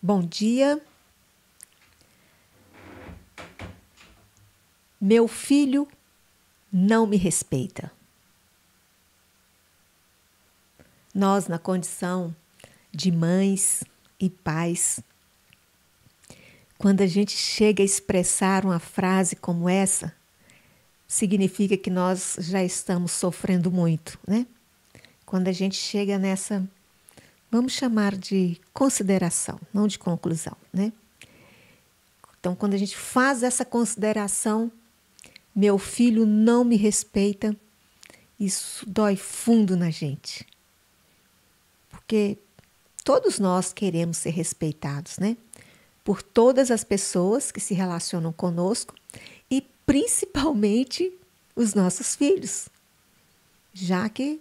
Bom dia. Meu filho não me respeita. Nós, na condição de mães e pais, quando a gente chega a expressar uma frase como essa, significa que nós já estamos sofrendo muito, né? Quando a gente chega nessa, vamos chamar de consideração, não de conclusão, né? Então, quando a gente faz essa consideração, meu filho não me respeita, isso dói fundo na gente. Porque todos nós queremos ser respeitados, né? Por todas as pessoas que se relacionam conosco e principalmente os nossos filhos, já que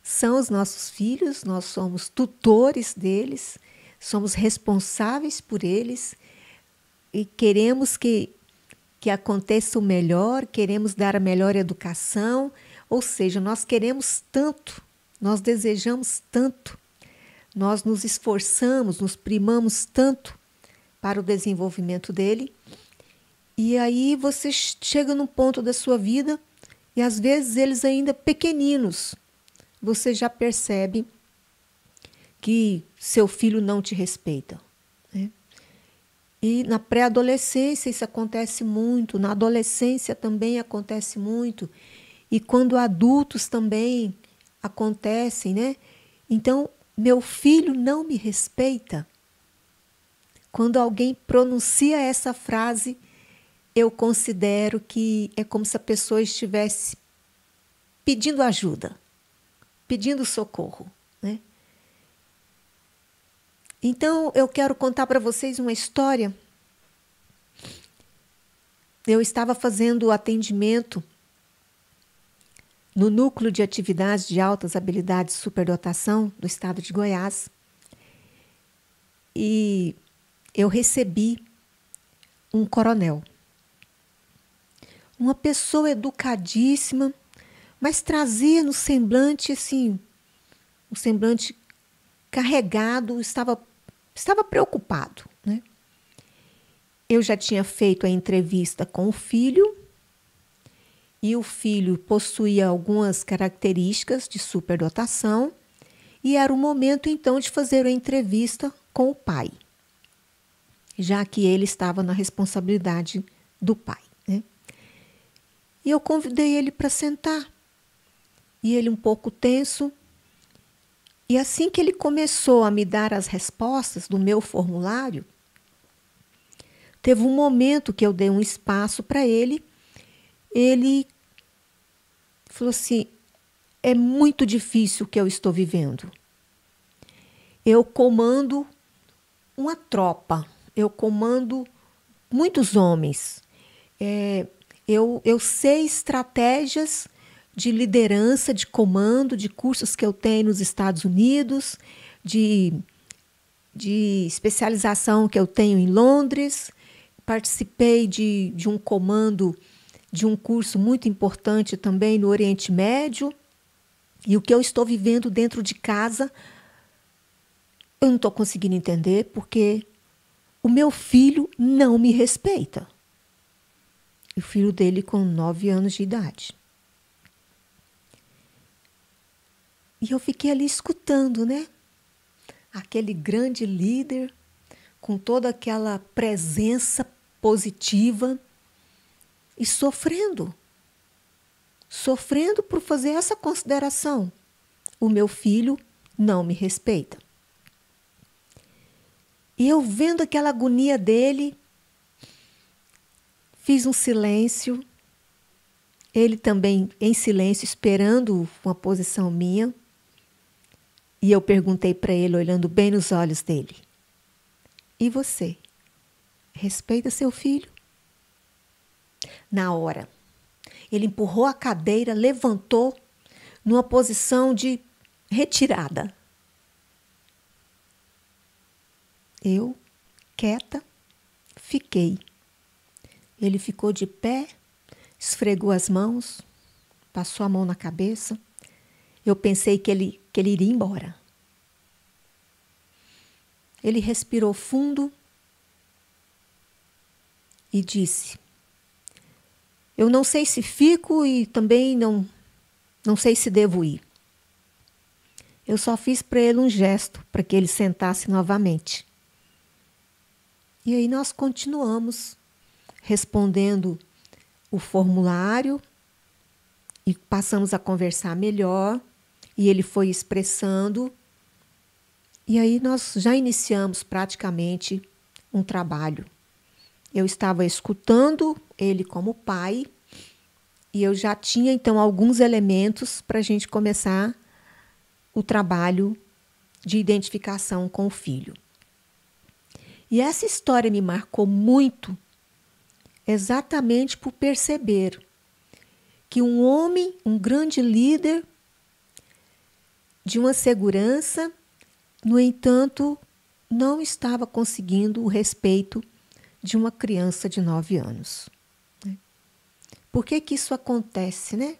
são os nossos filhos, nós somos tutores deles, somos responsáveis por eles e queremos que aconteça o melhor, queremos dar a melhor educação, ou seja, nós queremos tanto, nós desejamos tanto, nós nos esforçamos, nos primamos tanto para o desenvolvimento dele. E aí você chega num ponto da sua vida e às vezes eles ainda pequeninos, você já percebe que seu filho não te respeita, né? E na pré-adolescência isso acontece muito, na adolescência também acontece muito, e quando adultos também acontecem, né? Então, meu filho não me respeita. Quando alguém pronuncia essa frase, eu considero que é como se a pessoa estivesse pedindo ajuda, pedindo socorro, né? Então, eu quero contar para vocês uma história. Eu estava fazendo atendimento no Núcleo de Atividades de Altas Habilidades Superdotação do estado de Goiás e eu recebi um coronel. Uma pessoa educadíssima, mas trazia no semblante, assim, um semblante carregado, estava preocupado, né? Eu já tinha feito a entrevista com o filho, e o filho possuía algumas características de superdotação, e era o momento, então, de fazer a entrevista com o pai, já que ele estava na responsabilidade do pai, né? E eu convidei ele para sentar, e ele um pouco tenso, e assim que ele começou a me dar as respostas do meu formulário, teve um momento que eu dei um espaço para ele. Ele falou assim: é muito difícil o que eu estou vivendo. Eu comando uma tropa, eu comando muitos homens. Eu sei estratégias de liderança, de comando, de cursos que eu tenho nos Estados Unidos, de especialização que eu tenho em Londres. Participei de um comando de um curso muito importante também no Oriente Médio. E o que eu estou vivendo dentro de casa, eu não estou conseguindo entender porque o meu filho não me respeita. E o filho dele com 9 anos de idade. E eu fiquei ali escutando, né? Aquele grande líder com toda aquela presença positiva e sofrendo por fazer essa consideração. O meu filho não me respeita. E eu vendo aquela agonia dele, fiz um silêncio, ele também em silêncio, esperando uma posição minha. E eu perguntei para ele, olhando bem nos olhos dele: e você? Respeita seu filho? Na hora, ele empurrou a cadeira, levantou numa posição de retirada. Eu, quieta, fiquei. Ele ficou de pé, esfregou as mãos, passou a mão na cabeça. Eu pensei que ele iria embora. Ele respirou fundo e disse: eu não sei se fico e também não sei se devo ir. Eu só fiz para ele um gesto, para que ele sentasse novamente. E aí nós continuamos respondendo o formulário e passamos a conversar melhor, e ele foi expressando, e aí nós já iniciamos praticamente um trabalho. Eu estava escutando ele como pai, e eu já tinha então alguns elementos para a gente começar o trabalho de identificação com o filho. E essa história me marcou muito, exatamente por perceber que um homem, um grande líder de uma segurança, no entanto, não estava conseguindo o respeito de uma criança de 9 anos. Por que que isso acontece, né?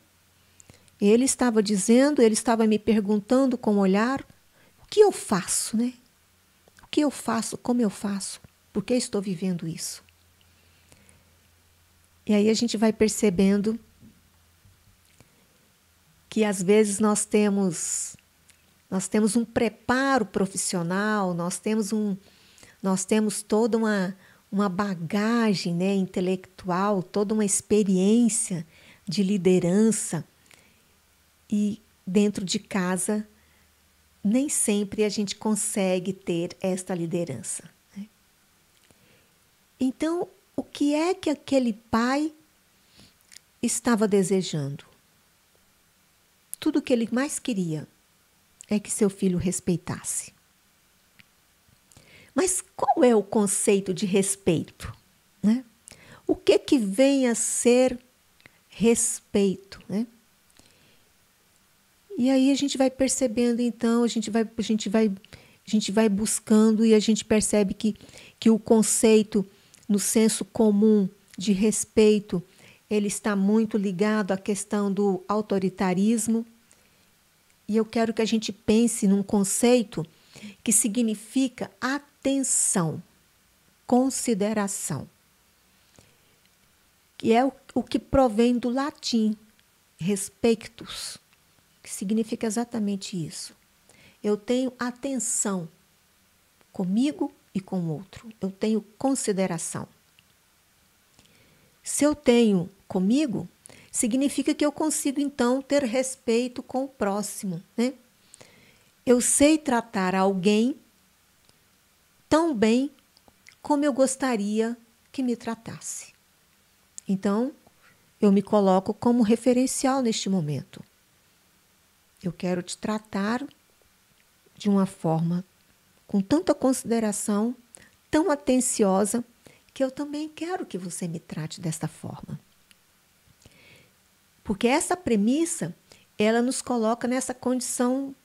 Ele estava dizendo, ele estava me perguntando com o olhar, o que eu faço, né? O que eu faço, como eu faço, por que estou vivendo isso? E aí a gente vai percebendo que às vezes nós temos um preparo profissional, nós temos toda uma bagagem, né, intelectual, toda uma experiência de liderança, e dentro de casa nem sempre a gente consegue ter esta liderança, né? Então, o que é que aquele pai estava desejando? Tudo o que ele mais queria é que seu filho respeitasse. Mas qual é o conceito de respeito, né? O que vem a ser respeito, né? E aí a gente vai percebendo, então, a gente vai buscando, e a gente percebe que o conceito, no senso comum de respeito, ele está muito ligado à questão do autoritarismo. E eu quero que a gente pense num conceito que significa atenção, consideração, que é o que provém do latim, respectus, que significa exatamente isso. Eu tenho atenção comigo e com o outro. Eu tenho consideração. Se eu tenho comigo, significa que eu consigo, então, ter respeito com o próximo, né? Eu sei tratar alguém tão bem como eu gostaria que me tratasse. Então, eu me coloco como referencial neste momento. Eu quero te tratar de uma forma com tanta consideração, tão atenciosa, que eu também quero que você me trate dessa forma. Porque essa premissa, ela nos coloca nessa condição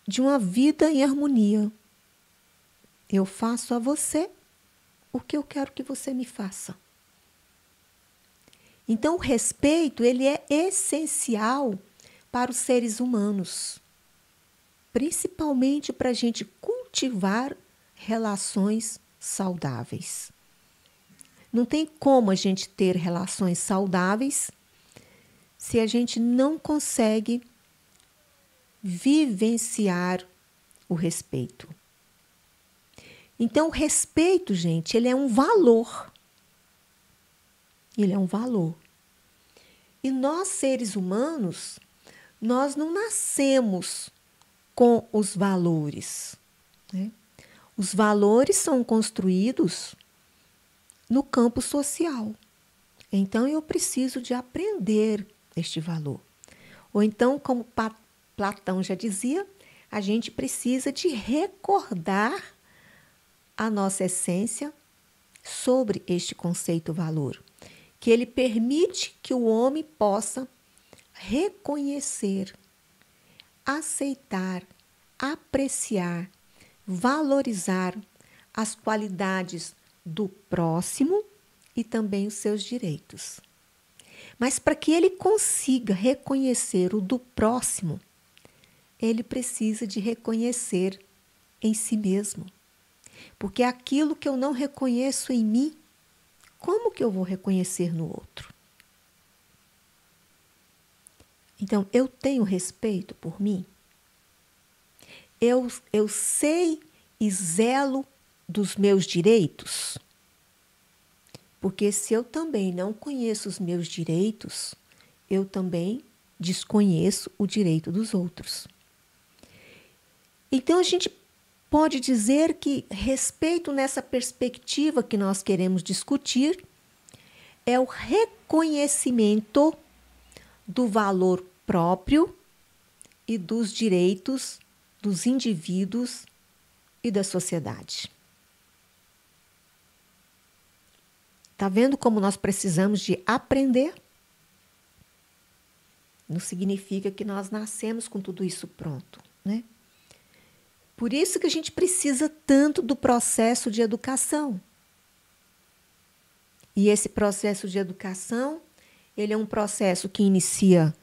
de uma vida em harmonia. Eu faço a você o que eu quero que você me faça. Então, o respeito, ele é essencial para os seres humanos, principalmente para a gente cultivar relações saudáveis. Não tem como a gente ter relações saudáveis se a gente não consegue vivenciar o respeito. Então, o respeito, gente, ele é um valor. Ele é um valor. E nós, seres humanos, nós não nascemos com os valores, né? Os valores são construídos no campo social. Então, eu preciso de aprender este valor. Ou então, como Platão já dizia, a gente precisa de recordar a nossa essência sobre este conceito valor, que ele permite que o homem possa reconhecer, aceitar, apreciar, valorizar as qualidades do próximo e também os seus direitos. Mas para que ele consiga reconhecer o do próximo, ele precisa de reconhecer em si mesmo. Porque aquilo que eu não reconheço em mim, como que eu vou reconhecer no outro? Então, eu tenho respeito por mim? Eu sei e zelo dos meus direitos? Porque se eu também não conheço os meus direitos, eu também desconheço o direito dos outros. Então, a gente pode dizer que respeito nessa perspectiva que nós queremos discutir é o reconhecimento do valor próprio e dos direitos dos indivíduos e da sociedade. Está vendo como nós precisamos de aprender? Não significa que nós nascemos com tudo isso pronto, né? Por isso que a gente precisa tanto do processo de educação. E esse processo de educação, ele é um processo que inicia,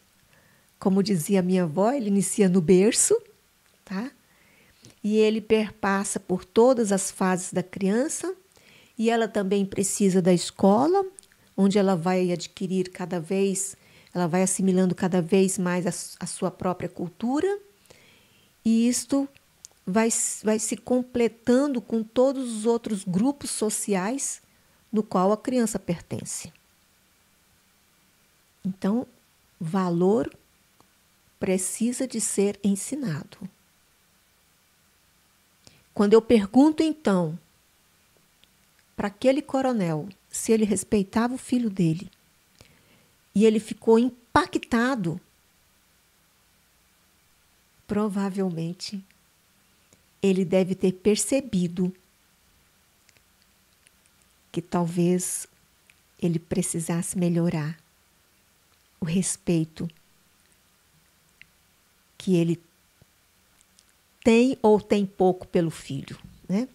como dizia a minha avó, ele inicia no berço, tá? E ele perpassa por todas as fases da criança, e ela também precisa da escola, onde ela vai adquirir cada vez, ela vai assimilando cada vez mais a sua própria cultura, e isto vai se completando com todos os outros grupos sociais no qual a criança pertence. Então, valor precisa de ser ensinado. Quando eu pergunto, então, para aquele coronel se ele respeitava o filho dele, e ele ficou impactado, provavelmente ele deve ter percebido que talvez ele precisasse melhorar o respeito que ele tem ou tem pouco pelo filho, né?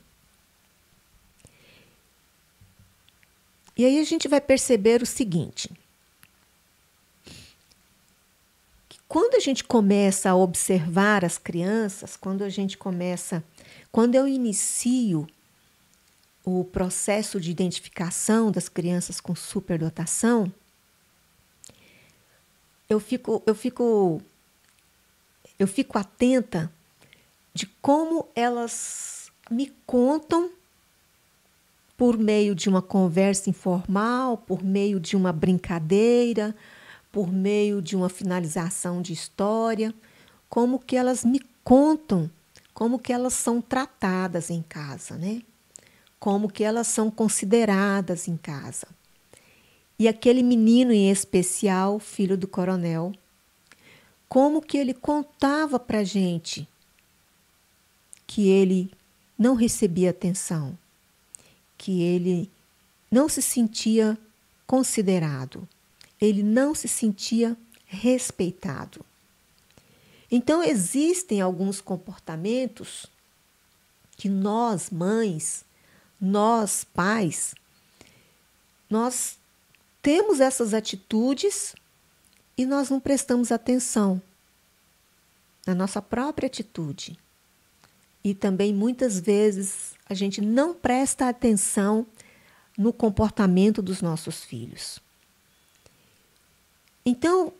E aí a gente vai perceber o seguinte, que quando a gente começa a observar as crianças, quando eu inicio o processo de identificação das crianças com superdotação, eu fico atenta de como elas me contam por meio de uma conversa informal, por meio de uma brincadeira, por meio de uma finalização de história, como que elas me contam, como que elas são tratadas em casa, né? Como que elas são consideradas em casa. E aquele menino em especial, filho do coronel, como que ele contava para a gente que ele não recebia atenção, que ele não se sentia considerado, ele não se sentia respeitado. Então, existem alguns comportamentos que nós, mães, nós, pais, nós temos essas atitudes e nós não prestamos atenção na nossa própria atitude. E também, muitas vezes, a gente não presta atenção no comportamento dos nossos filhos. Então,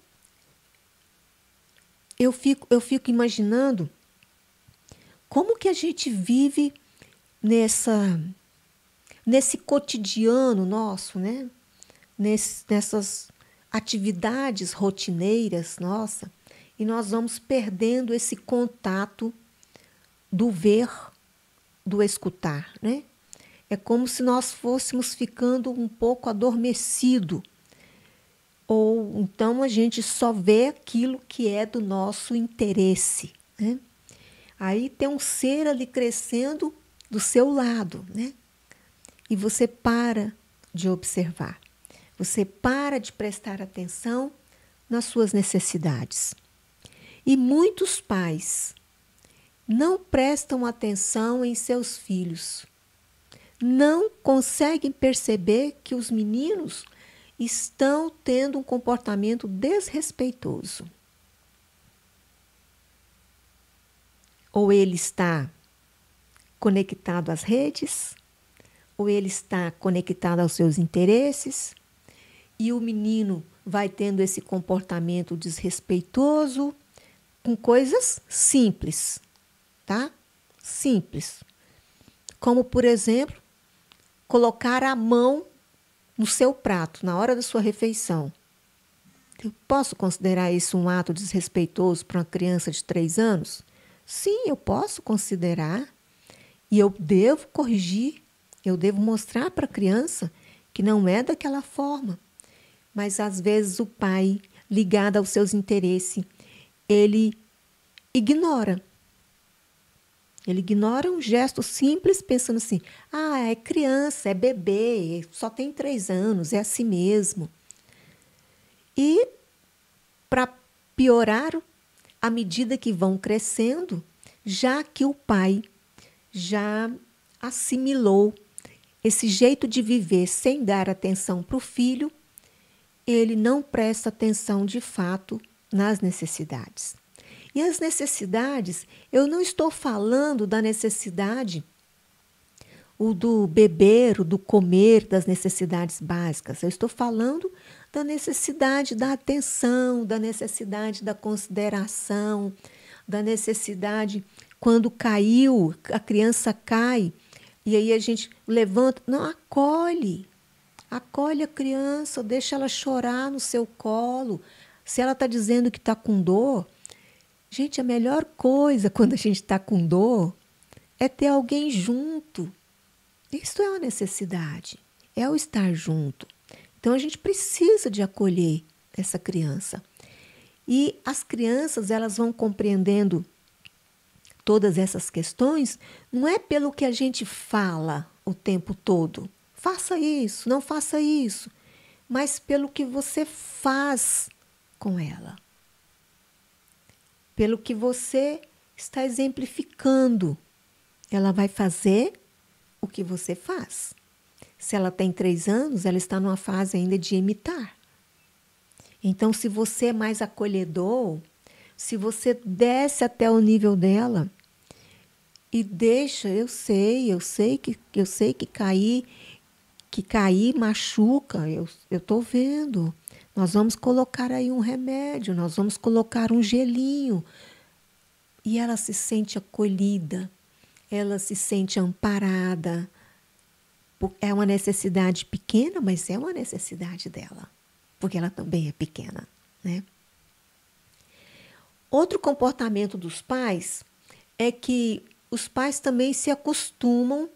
eu fico imaginando como que a gente vive nesse cotidiano nosso, né? Nessas atividades rotineiras nossa, e nós vamos perdendo esse contato do ver, do escutar, né? É como se nós fôssemos ficando um pouco adormecido, ou então a gente só vê aquilo que é do nosso interesse, né? Aí tem um ser ali crescendo do seu lado, né? E você para de observar, você para de prestar atenção nas suas necessidades. E muitos pais não prestam atenção em seus filhos, não conseguem perceber que os meninos estão tendo um comportamento desrespeitoso. Ou ele está conectado às redes, ou ele está conectado aos seus interesses, e o menino vai tendo esse comportamento desrespeitoso com coisas simples, tá? Simples. Como, por exemplo, colocar a mão no seu prato na hora da sua refeição. Eu posso considerar isso um ato desrespeitoso para uma criança de 3 anos? Sim, eu posso considerar. E eu devo corrigir, eu devo mostrar para a criança que não é daquela forma. Mas, às vezes, o pai, ligado aos seus interesses, ele ignora. Ele ignora um gesto simples, pensando assim, é criança, é bebê, só tem 3 anos, é assim mesmo. E, para piorar, à medida que vão crescendo, já que o pai já assimilou esse jeito de viver sem dar atenção para o filho, ele não presta atenção de fato nas necessidades. E as necessidades, eu não estou falando da necessidade o do beber, o do comer, das necessidades básicas. Eu estou falando da necessidade da atenção, da necessidade da consideração, da necessidade quando caiu, a criança cai, e aí a gente levanta, não, acolhe a criança, deixa ela chorar no seu colo. Se ela está dizendo que está com dor, gente, a melhor coisa quando a gente está com dor é ter alguém junto. Isso é uma necessidade, é o estar junto. Então, a gente precisa de acolher essa criança. E as crianças, elas vão compreendendo todas essas questões, não é pelo que a gente fala o tempo todo. Faça isso, não faça isso. Mas pelo que você faz com ela. Pelo que você está exemplificando. Ela vai fazer o que você faz. Se ela tem 3 anos, ela está numa fase ainda de imitar. Então, se você é mais acolhedor, se você desce até o nível dela e deixa, eu sei que cair machuca, eu estou vendo. Nós vamos colocar aí um remédio, nós vamos colocar um gelinho. E ela se sente acolhida, ela se sente amparada. É uma necessidade pequena, mas é uma necessidade dela, porque ela também é pequena, né? Outro comportamento dos pais é que os pais também se acostumam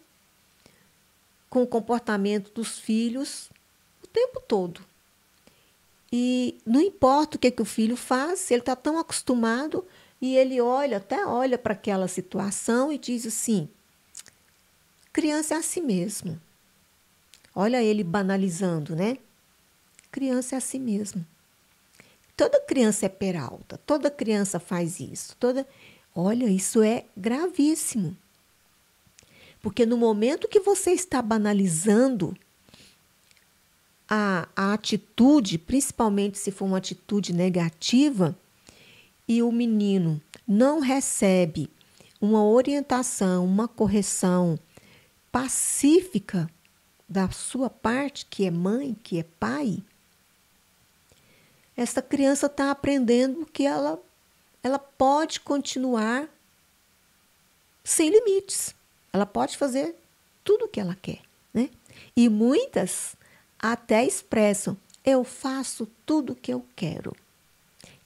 com o comportamento dos filhos o tempo todo. E não importa o que o filho faz, se ele está tão acostumado e ele até olha para aquela situação e diz assim, criança é assim mesmo. Olha ele banalizando, né? Criança é assim mesmo. Toda criança é peralta, toda criança faz isso. Olha, isso é gravíssimo. Porque no momento que você está banalizando a atitude, principalmente se for uma atitude negativa, e o menino não recebe uma orientação, uma correção pacífica da sua parte, que é mãe, que é pai, essa criança está aprendendo que ela pode continuar sem limites. Ela pode fazer tudo o que ela quer, né? E muitas até expressam, eu faço tudo o que eu quero.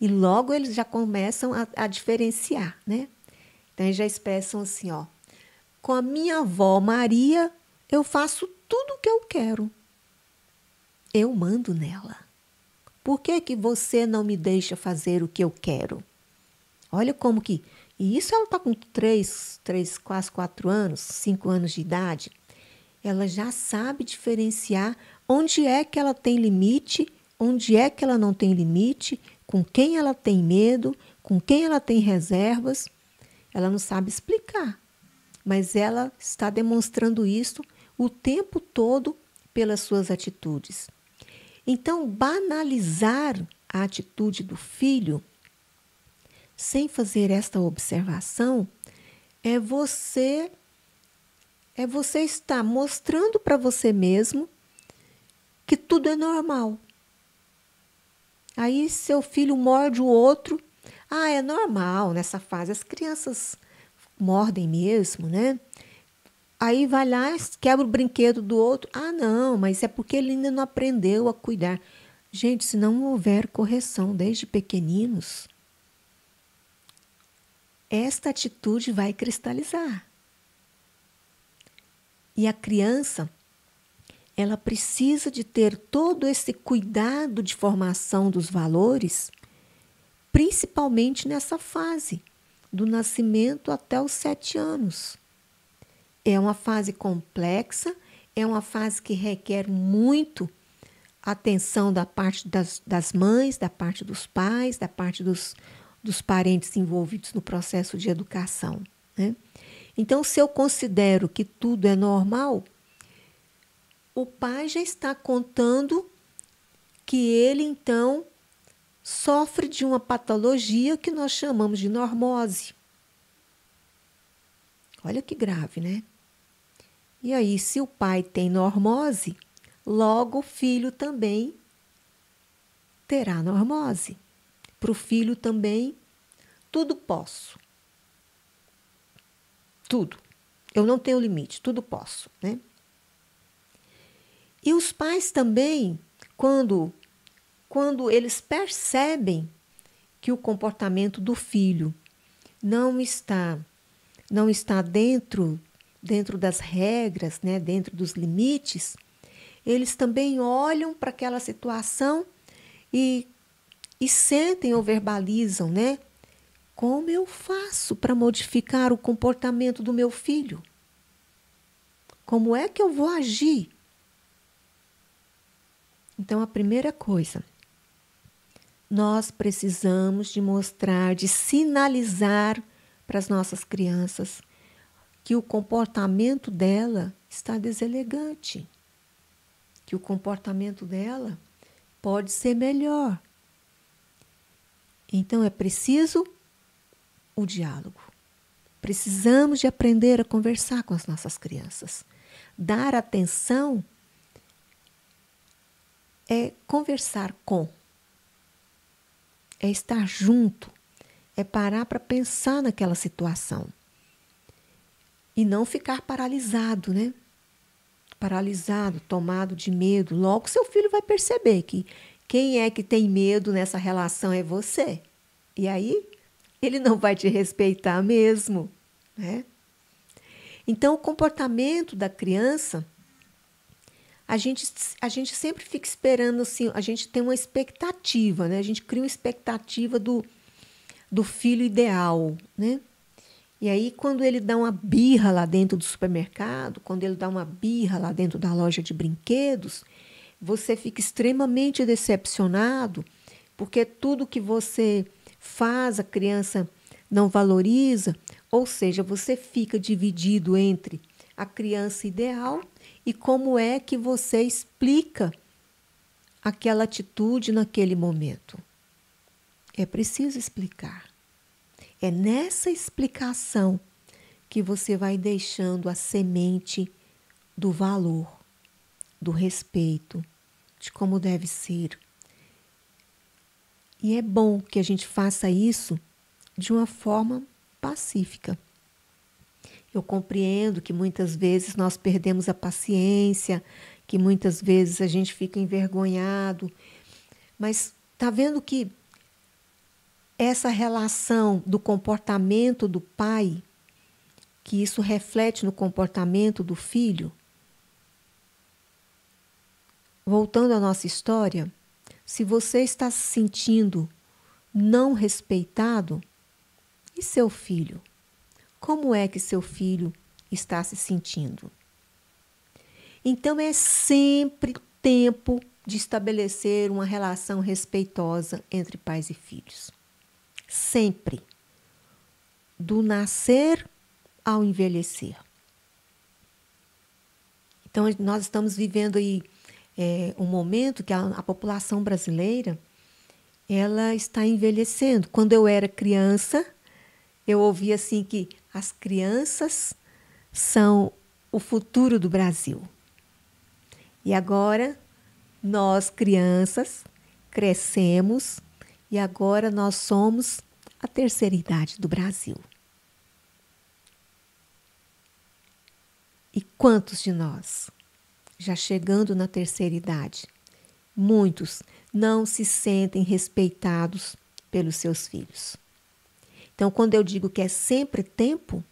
E logo eles já começam a diferenciar, né? Então eles já expressam assim, com a minha avó Maria, eu faço tudo o que eu quero. Eu mando nela. Por que você não me deixa fazer o que eu quero? Olha como que... E isso ela está com 3, quase 4 anos, 5 anos de idade. Ela já sabe diferenciar onde é que ela tem limite, onde é que ela não tem limite, com quem ela tem medo, com quem ela tem reservas. Ela não sabe explicar, mas ela está demonstrando isso o tempo todo pelas suas atitudes. Então, banalizar a atitude do filho, sem fazer esta observação, é você É você estar mostrando para você mesmo que tudo é normal. Aí seu filho morde o outro. Ah, é normal nessa fase. As crianças mordem mesmo, né? Aí vai lá, quebra o brinquedo do outro. Ah, não, mas é porque ele ainda não aprendeu a cuidar. Gente, se não houver correção desde pequeninos, esta atitude vai cristalizar. E a criança, ela precisa de ter todo esse cuidado de formação dos valores, principalmente nessa fase, do nascimento até os 7 anos. É uma fase complexa, é uma fase que requer muito atenção da parte das mães, da parte dos pais, da parte dos parentes envolvidos no processo de educação, né? Então, se eu considero que tudo é normal, o pai já está contando que ele, então, sofre de uma patologia que nós chamamos de normose. Olha que grave, né? E aí, se o pai tem normose, logo o filho também terá normose. Para o filho também, tudo posso. Tudo. Eu não tenho limite, tudo posso, né? E os pais também, quando eles percebem que o comportamento do filho não está dentro das regras, né, dentro dos limites, eles também olham para aquela situação e sentem ou verbalizam, né? Como eu faço para modificar o comportamento do meu filho? Como é que eu vou agir? Então, a primeira coisa, nós precisamos de mostrar, de sinalizar para as nossas crianças que o comportamento dela está deselegante, que o comportamento dela pode ser melhor. Então, é preciso o diálogo. Precisamos de aprender a conversar com as nossas crianças. Dar atenção é conversar com, é estar junto, é parar para pensar naquela situação. E não ficar paralisado, né? Paralisado, tomado de medo. Logo seu filho vai perceber que quem é que tem medo nessa relação é você. E aí ele não vai te respeitar mesmo, né? Então, o comportamento da criança, a gente sempre fica esperando, assim, a gente tem uma expectativa, né? A gente cria uma expectativa do filho ideal, né? E aí, quando ele dá uma birra lá dentro do supermercado, quando ele dá uma birra lá dentro da loja de brinquedos, você fica extremamente decepcionado, porque tudo que você faz, a criança não valoriza, ou seja, você fica dividido entre a criança ideal e como é que você explica aquela atitude naquele momento. É preciso explicar. É nessa explicação que você vai deixando a semente do valor, do respeito, de como deve ser. E é bom que a gente faça isso de uma forma pacífica. Eu compreendo que muitas vezes nós perdemos a paciência, que muitas vezes a gente fica envergonhado, mas está vendo que essa relação do comportamento do pai, que isso reflete no comportamento do filho? Voltando à nossa história, se você está se sentindo não respeitado, e seu filho? Como é que seu filho está se sentindo? Então, é sempre tempo de estabelecer uma relação respeitosa entre pais e filhos. Sempre. Do nascer ao envelhecer. Então, nós estamos vivendo aí um momento que a população brasileira ela está envelhecendo. Quando eu era criança, eu ouvia assim que as crianças são o futuro do Brasil. E agora, nós, crianças, crescemos e agora nós somos a terceira idade do Brasil. E quantos de nós, já chegando na terceira idade, muitos não se sentem respeitados pelos seus filhos? Então, quando eu digo que é sempre tempo,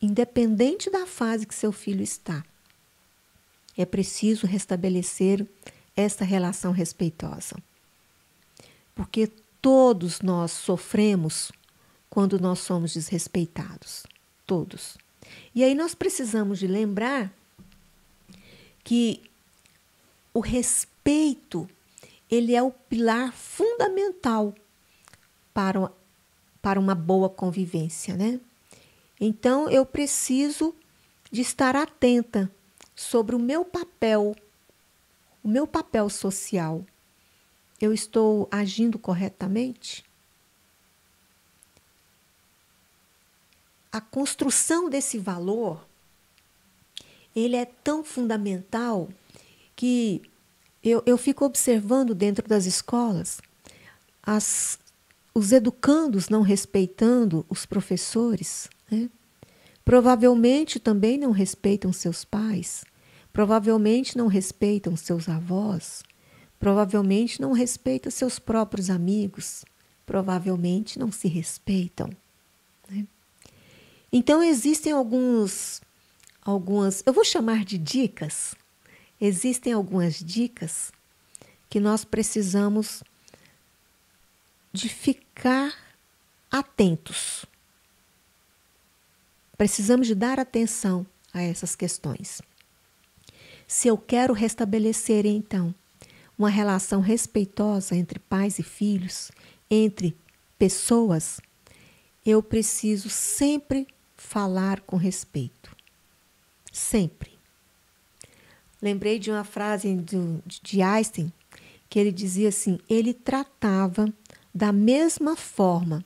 independente da fase que seu filho está, é preciso restabelecer essa relação respeitosa. Porque todos nós sofremos quando nós somos desrespeitados. Todos. E aí nós precisamos de lembrar que o respeito, ele é o pilar fundamental para uma boa convivência, né? Então, eu preciso de estar atenta sobre o meu papel social. Eu estou agindo corretamente? A construção desse valor, ele é tão fundamental que eu fico observando dentro das escolas os educandos não respeitando os professores, né? Provavelmente também não respeitam seus pais, provavelmente não respeitam seus avós, provavelmente não respeitam seus próprios amigos, provavelmente não se respeitam, né? Então existem algumas, eu vou chamar de dicas, existem algumas dicas que nós precisamos de ficar atentos. Precisamos de dar atenção a essas questões. Se eu quero restabelecer, então, uma relação respeitosa entre pais e filhos, entre pessoas, eu preciso sempre falar com respeito. Sempre. Lembrei de uma frase de Einstein, que ele dizia assim, ele tratava da mesma forma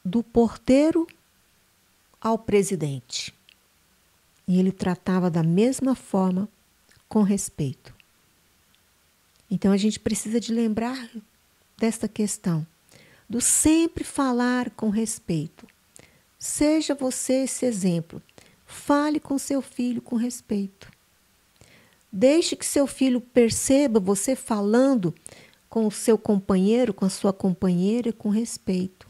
do porteiro ao presidente. E ele tratava da mesma forma, com respeito. Então, a gente precisa de lembrar desta questão, do sempre falar com respeito. Seja você esse exemplo. Fale com seu filho com respeito. Deixe que seu filho perceba você falando com o seu companheiro, com a sua companheira, com respeito.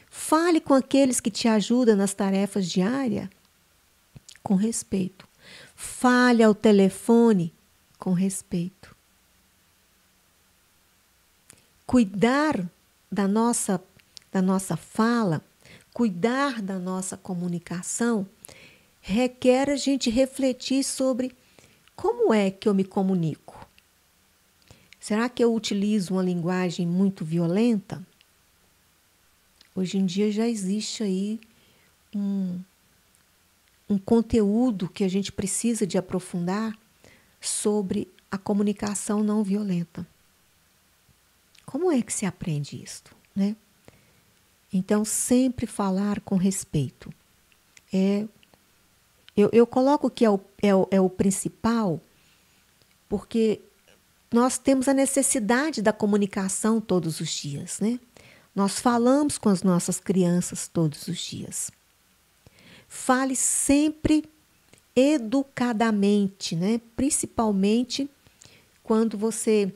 Fale com aqueles que te ajudam nas tarefas diárias com respeito. Fale ao telefone com respeito. Cuidar da nossa fala, cuidar da nossa comunicação, requer a gente refletir sobre como é que eu me comunico. Será que eu utilizo uma linguagem muito violenta? Hoje em dia já existe aí um conteúdo que a gente precisa de aprofundar sobre a comunicação não violenta. Como é que se aprende isto, né? Então, sempre falar com respeito. Eu coloco que é o principal, porque nós temos a necessidade da comunicação todos os dias, né? Nós falamos com as nossas crianças todos os dias. Fale sempre educadamente, né? Principalmente quando você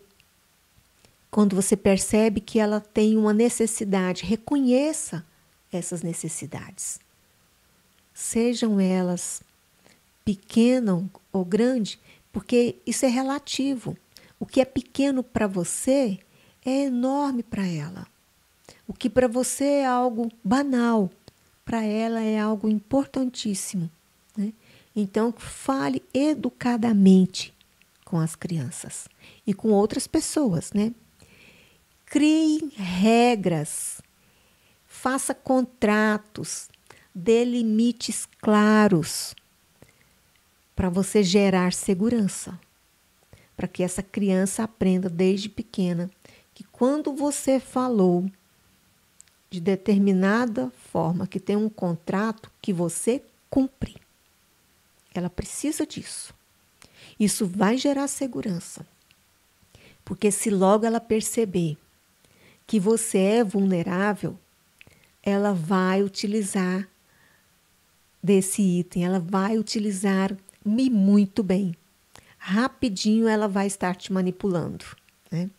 percebe que ela tem uma necessidade. Reconheça essas necessidades. Sejam elas pequenas ou grandes, porque isso é relativo. O que é pequeno para você é enorme para ela. O que para você é algo banal, para ela é algo importantíssimo, né? Então, fale educadamente com as crianças e com outras pessoas, né? Crie regras, faça contratos, dê limites claros para você gerar segurança, para que essa criança aprenda desde pequena que quando você falou de determinada forma, que tem um contrato que você cumprir. Ela precisa disso. Isso vai gerar segurança. Porque se logo ela perceber que você é vulnerável, ela vai utilizar desse item, ela vai utilizar-me muito bem. Rapidinho ela vai estar te manipulando, né?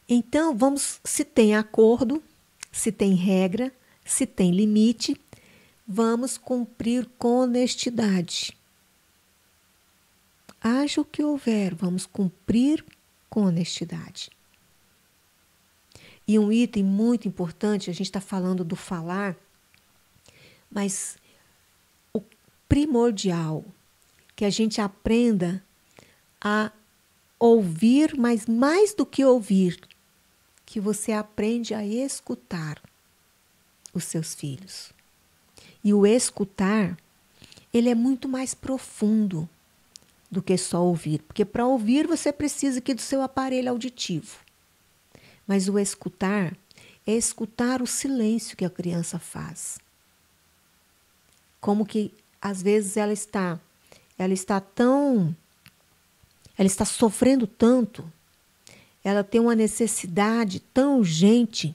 Então, se tem acordo, se tem regra, se tem limite, vamos cumprir com honestidade. Haja o que houver, vamos cumprir com honestidade. E um item muito importante, a gente está falando do falar, mas o primordial, que a gente aprenda a ouvir, mas mais do que ouvir, que você aprende a escutar os seus filhos. E o escutar, ele é muito mais profundo do que só ouvir, porque para ouvir você precisa aqui do seu aparelho auditivo. Mas o escutar é escutar o silêncio que a criança faz. Como que às vezes ela está sofrendo tanto, ela tem uma necessidade tão urgente,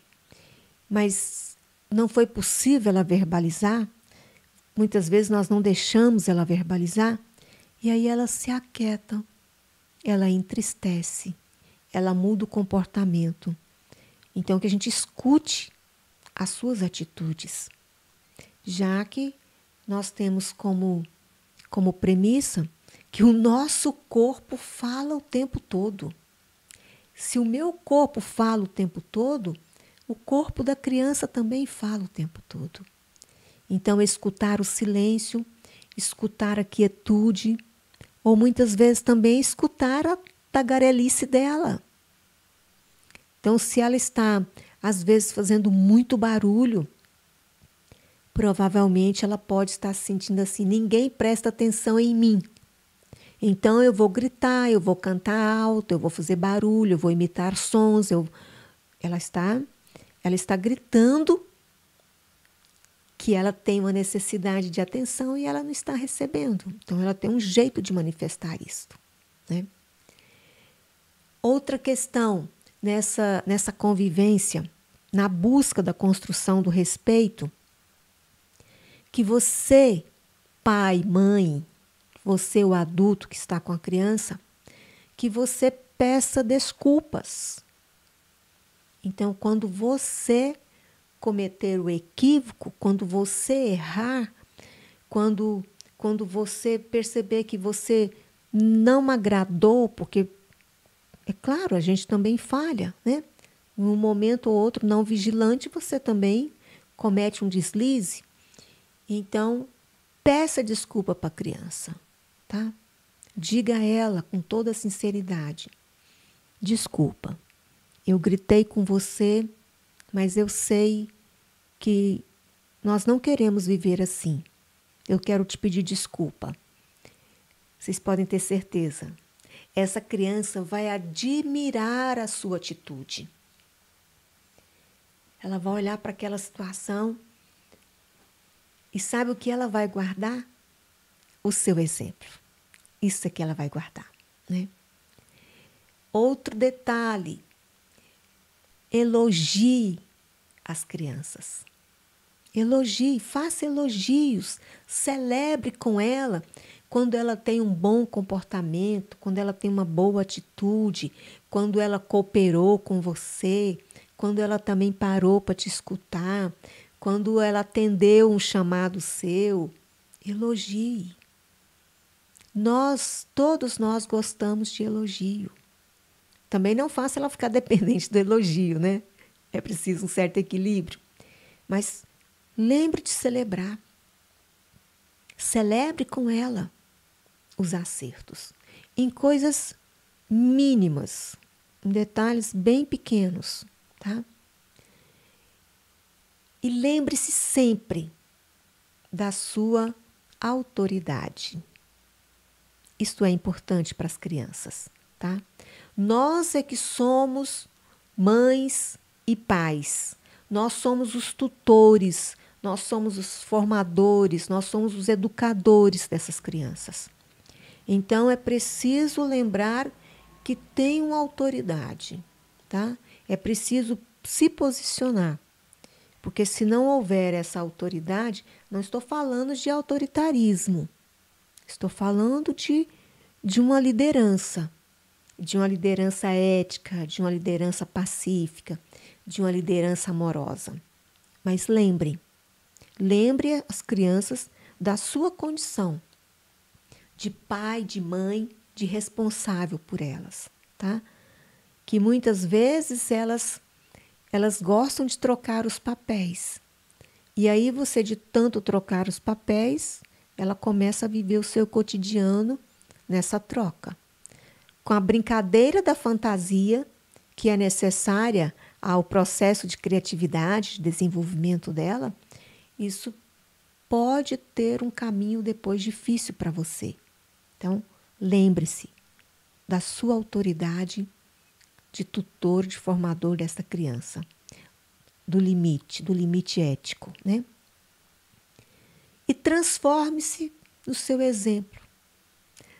mas não foi possível ela verbalizar. Muitas vezes nós não deixamos ela verbalizar, e aí ela se aquieta, ela entristece, ela muda o comportamento. Então, que a gente escute as suas atitudes, já que nós temos como premissa que o nosso corpo fala o tempo todo. Se o meu corpo fala o tempo todo, o corpo da criança também fala o tempo todo. Então, escutar o silêncio, escutar a quietude, ou muitas vezes também escutar a tagarelice dela. Então, se ela está, às vezes, fazendo muito barulho, provavelmente ela pode estar se sentindo assim, ninguém presta atenção em mim. Então, eu vou gritar, eu vou cantar alto, eu vou fazer barulho, eu vou imitar sons. Ela está gritando que ela tem uma necessidade de atenção e ela não está recebendo. Então, ela tem um jeito de manifestar isso, né? Outra questão nessa convivência, na busca da construção do respeito, que você, pai, mãe, você, o adulto que está com a criança, que você peça desculpas. Então, quando você cometer o equívoco, quando você errar, quando você perceber que você não agradou, porque, é claro, a gente também falha, né? Em um momento ou outro não vigilante, você também comete um deslize. Então, peça desculpa para a criança, tá? Diga a ela com toda sinceridade: desculpa, eu gritei com você, mas eu sei que nós não queremos viver assim. Eu quero te pedir desculpa. Vocês podem ter certeza. Essa criança vai admirar a sua atitude. Ela vai olhar para aquela situação e sabe o que ela vai guardar? O seu exemplo. Isso é que ela vai guardar, né? Outro detalhe: elogie as crianças. Elogie, faça elogios, celebre com ela quando ela tem um bom comportamento, quando ela tem uma boa atitude, quando ela cooperou com você, quando ela também parou para te escutar, quando ela atendeu um chamado seu. Elogie. Todos nós gostamos de elogio. Também não faça ela ficar dependente do elogio, né? É preciso um certo equilíbrio. Mas lembre de celebrar. Celebre com ela os acertos. Em coisas mínimas, em detalhes bem pequenos, tá? E lembre-se sempre da sua autoridade. Isto é importante para as crianças, tá? Nós é que somos mães e pais. Nós somos os tutores, nós somos os formadores, nós somos os educadores dessas crianças. Então, é preciso lembrar que tem uma autoridade, tá? É preciso se posicionar, porque se não houver essa autoridade, não estou falando de autoritarismo, estou falando de uma liderança ética, de uma liderança pacífica, de uma liderança amorosa. Mas lembre as crianças da sua condição de pai, de mãe, de responsável por elas, tá? Que muitas vezes elas gostam de trocar os papéis. E aí você, de tanto trocar os papéis, ela começa a viver o seu cotidiano nessa troca. Com a brincadeira da fantasia, que é necessária ao processo de criatividade, de desenvolvimento dela, isso pode ter um caminho depois difícil para você. Então, lembre-se da sua autoridade de tutor, de formador dessa criança, do limite ético, né? E transforme-se no seu exemplo.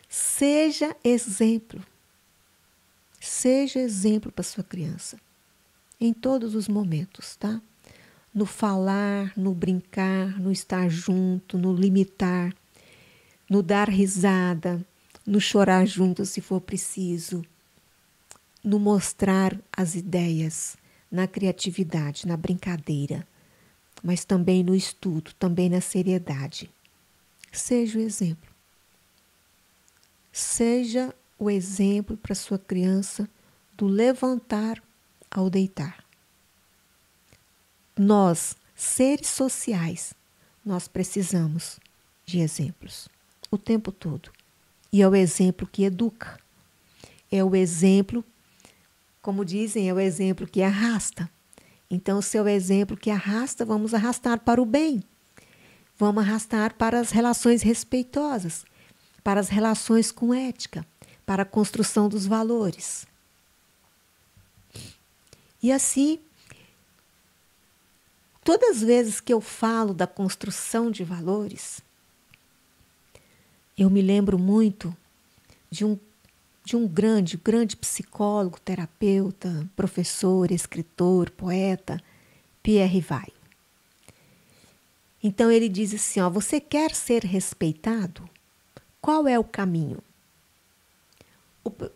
Seja exemplo. Seja exemplo para sua criança, em todos os momentos, tá? No falar, no brincar, no estar junto, no limitar, no dar risada, no chorar junto se for preciso, no mostrar as ideias, na criatividade, na brincadeira, mas também no estudo, também na seriedade. Seja o exemplo. Seja o exemplo para sua criança do levantar ao deitar. Nós, seres sociais, nós precisamos de exemplos o tempo todo. E é o exemplo que educa. É o exemplo, como dizem, é o exemplo que arrasta. Então, se é o exemplo que arrasta, vamos arrastar para o bem. Vamos arrastar para as relações respeitosas, para as relações com ética, para a construção dos valores. E assim, todas as vezes que eu falo da construção de valores, eu me lembro muito de um grande psicólogo, terapeuta, professor, escritor, poeta, Pierre Weil. Então ele diz assim, ó, você quer ser respeitado? Qual é o caminho?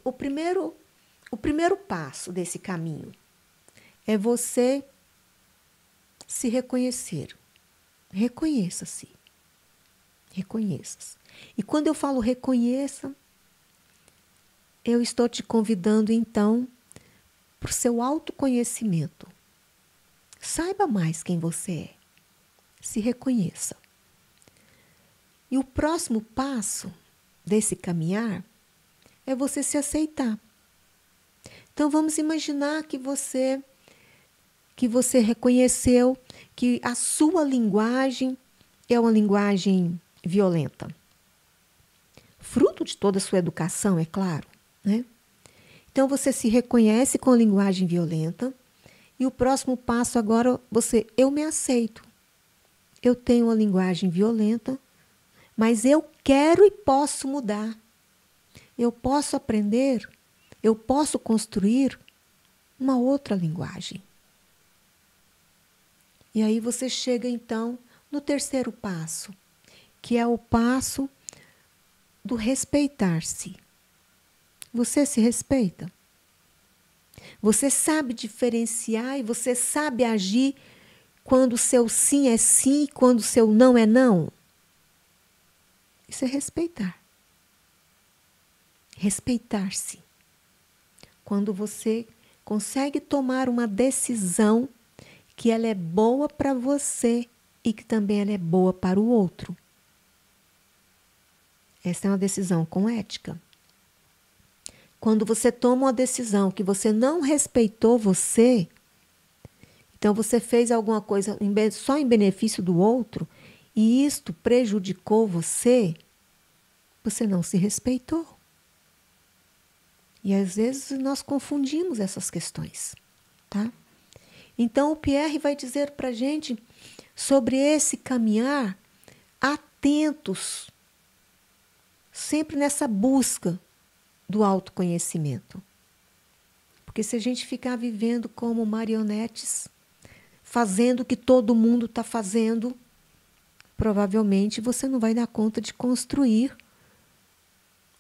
O primeiro passo desse caminho é você se reconhecer. Reconheça-se. Reconheça-se. E quando eu falo reconheça, eu estou te convidando, então, para o seu autoconhecimento. Saiba mais quem você é. Se reconheça. E o próximo passo desse caminhar é você se aceitar. Então, vamos imaginar que você reconheceu que a sua linguagem é uma linguagem violenta. Fruto de toda a sua educação, é claro, né? Então, você se reconhece com a linguagem violenta e o próximo passo agora, eu me aceito. Eu tenho uma linguagem violenta, mas eu quero e posso mudar. Eu posso aprender, eu posso construir uma outra linguagem. E aí você chega, então, no terceiro passo, que é o passo do respeitar-se. Você se respeita? Você sabe diferenciar e você sabe agir quando o seu sim é sim e quando o seu não é não? Isso é respeitar. Respeitar-se. Quando você consegue tomar uma decisão que ela é boa para você e que também ela é boa para o outro. Essa é uma decisão com ética. Quando você toma uma decisão que você não respeitou você, então você fez alguma coisa só em benefício do outro e isto prejudicou você, você não se respeitou. E às vezes nós confundimos essas questões, tá? Então o Pierre vai dizer para a gente sobre esse caminhar atentos, sempre nessa busca do autoconhecimento. Porque se a gente ficar vivendo como marionetes, fazendo o que todo mundo está fazendo, provavelmente você não vai dar conta de construir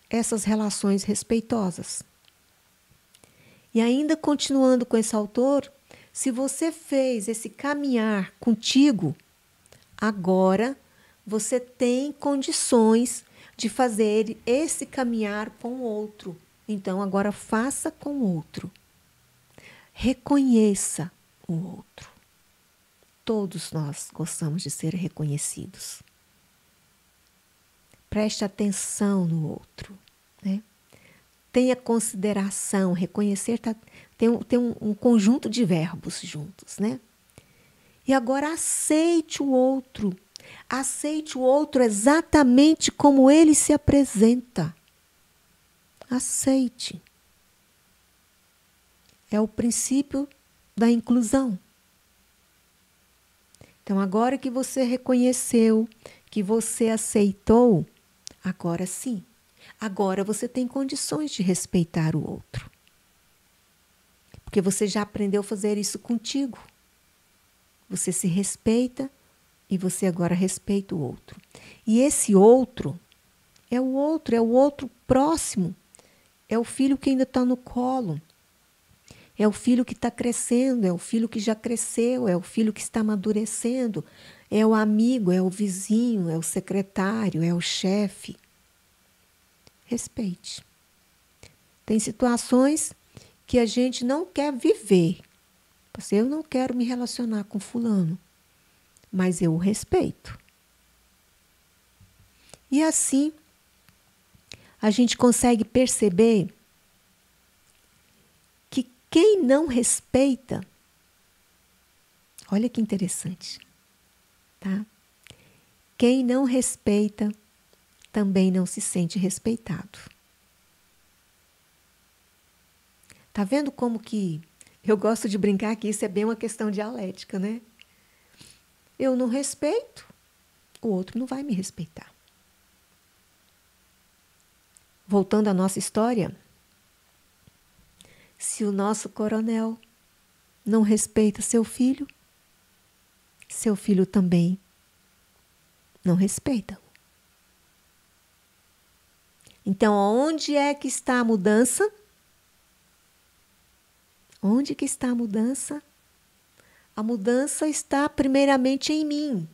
essas relações respeitosas. E ainda continuando com esse autor, se você fez esse caminhar contigo, agora você tem condições de fazer esse caminhar com o outro. Então, agora faça com o outro. Reconheça o outro. Todos nós gostamos de ser reconhecidos. Preste atenção no outro, né? Tenha consideração, reconhecer tem um conjunto de verbos juntos, né? E agora aceite o outro. Aceite o outro exatamente como ele se apresenta. Aceite. É o princípio da inclusão. Então, agora que você reconheceu, que você aceitou, agora sim. Agora você tem condições de respeitar o outro. Porque você já aprendeu a fazer isso contigo. Você se respeita e você agora respeita o outro. E esse outro é o outro próximo. É o filho que ainda está no colo. É o filho que está crescendo, é o filho que já cresceu, é o filho que está amadurecendo, é o amigo, é o vizinho, é o secretário, é o chefe. Respeite. Tem situações que a gente não quer viver. Eu não quero me relacionar com fulano, mas eu o respeito. E assim, a gente consegue perceber que quem não respeita, olha que interessante, tá? Quem não respeita também não se sente respeitado. Tá vendo como que eu gosto de brincar que isso é bem uma questão dialética, né? Eu não respeito, o outro não vai me respeitar. Voltando à nossa história, se o nosso coronel não respeita seu filho também não respeita. Então, onde é que está a mudança? Onde que está a mudança? A mudança está primeiramente em mim.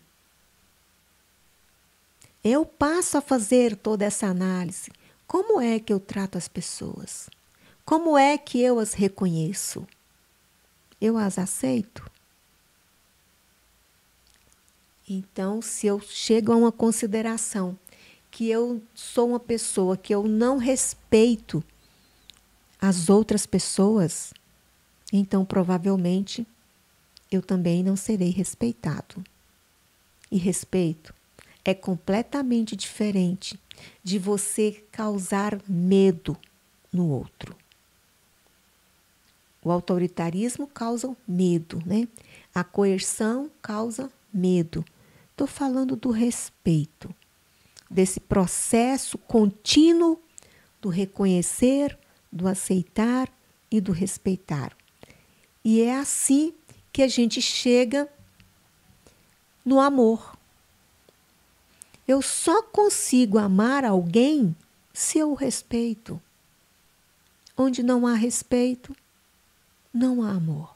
Eu passo a fazer toda essa análise. Como é que eu trato as pessoas? Como é que eu as reconheço? Eu as aceito? Então, se eu chego a uma consideração que eu sou uma pessoa que eu não respeito as outras pessoas, então provavelmente eu também não serei respeitado. E respeito é completamente diferente de você causar medo no outro. O autoritarismo causa medo, né? A coerção causa medo. Estou falando do respeito, desse processo contínuo do reconhecer, do aceitar e do respeitar. E é assim que a gente chega no amor. Eu só consigo amar alguém se eu o respeito. Onde não há respeito, não há amor.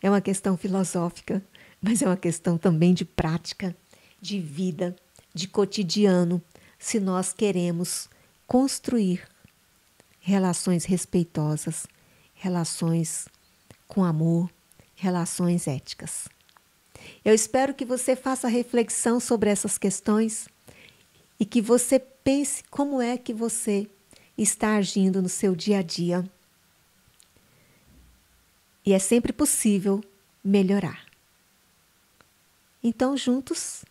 É uma questão filosófica, mas é uma questão também de prática, de vida, de cotidiano, se nós queremos construir relações respeitosas, relações com amor, relações éticas. Eu espero que você faça reflexão sobre essas questões e que você pense como é que você está agindo no seu dia a dia. E é sempre possível melhorar. Então, juntos,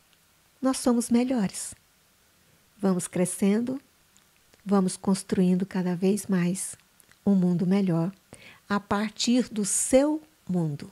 nós somos melhores. Vamos crescendo, vamos construindo cada vez mais um mundo melhor a partir do seu mundo.